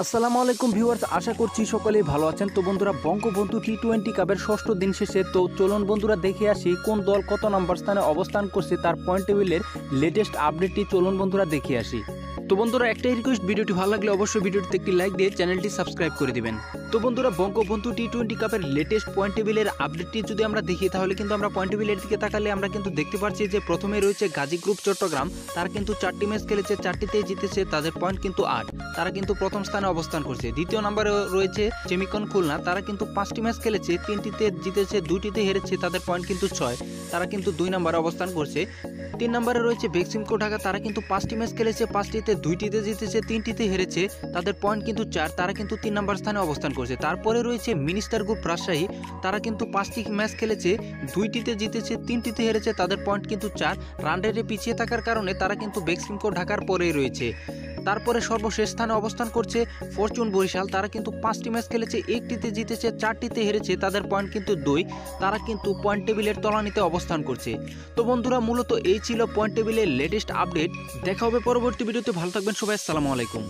আসসালামু আলাইকুম ভিউয়ার্স, আশা করছি সকলেই ভালো আছেন। তো বন্ধুরা, বঙ্গবন্ধু টি-20 কাপের ষষ্ঠ দিন শেষে তো চলুন বন্ধুরা দেখে আসি কোন দল কত নাম্বার স্থানে অবস্থান করছে তার পয়েন্ট টেবিলের লেটেস্ট আপডেটটি চলুন বন্ধুরা দেখে আসি। তো বন্ধুরা, একটাই রিকোয়েস্ট, ভিডিওটি ভালো লাগলে অবশ্যই ভিডিওটিতে একটি লাইক দিয়ে চ্যানেলটি সাবস্ক্রাইব করে দিবেন। তো বন্ধুরা, বঙ্গবন্ধু টি-20 কাপের লেটেস্ট পয়েন্ট টেবিলের আপডেটটি যদি আমরা দেখি তাহলে কিন্তু আমরা পয়েন্ট টেবিলের দিকে তাকালে আমরা কিন্তু দেখতে পাচ্ছি যে প্রথমে রয়েছে গাজী গ্রুপ চট্টগ্রাম। তারা কিন্তু 4টি ম্যাচ খেলেছে, 4টিতেই জিতেছে, তাদের পয়েন্ট কিন্তু 8। তারা কিন্তু প্রথম স্থানে অবস্থান করছে। দ্বিতীয় নম্বরে রয়েছে চেমিকন খুলনা। তারা কিন্তু 5টি ম্যাচ খেলেছে, 3টিতে জিতেছে, 2টিতে হেরেছে, তাদের পয়েন্ট কিন্তু 6। তারা কিন্তু 2 নম্বরে অবস্থান করছে। 3 নম্বরে রয়েছে বেক্সিমকো ঢাকা। তারা কিন্তু 5টি ম্যাচ খেলেছে, 5টিতে 2টিতে জিতেছে, 3টিতে হেরেছে, তাদের পয়েন্ট কিন্তু 4। তারা কিন্তু 3 নম্বর স্থানে অবস্থান করছে। তারপরে রয়েছে মিনিস্টার গ্রুপ রাজশাহী। তারা কিন্তু 5টি ম্যাচ খেলেছে, 2টিতে জিতেছে, 3টিতে হেরেছে, তাদের পয়েন্ট কিন্তু 4। রান রেটে পিছিয়ে থাকার কারণে তারা কিন্তু বেক্সিমকো ঢাকার পরেই রয়েছে। তারপরে সর্বশেষ স্থানে অবস্থান করছে ফরচুন বরিশাল। তারা কিন্তু 5টি ম্যাচ খেলেছে, 1টিতে জিতেছে, 4টিতে হেরেছে, তাদের পয়েন্ট কিন্তু 2। তারা কিন্তু পয়েন্ট টেবিলের তলানিতে অবস্থান করছে। তো বন্ধুরা, মূলত এই ছিল পয়েন্ট টেবিলের লেটেস্ট আপডেট। দেখা হবে পরবর্তী ভিডিওতে। ভালো থাকবেন সবাই, আসসালামু আলাইকুম।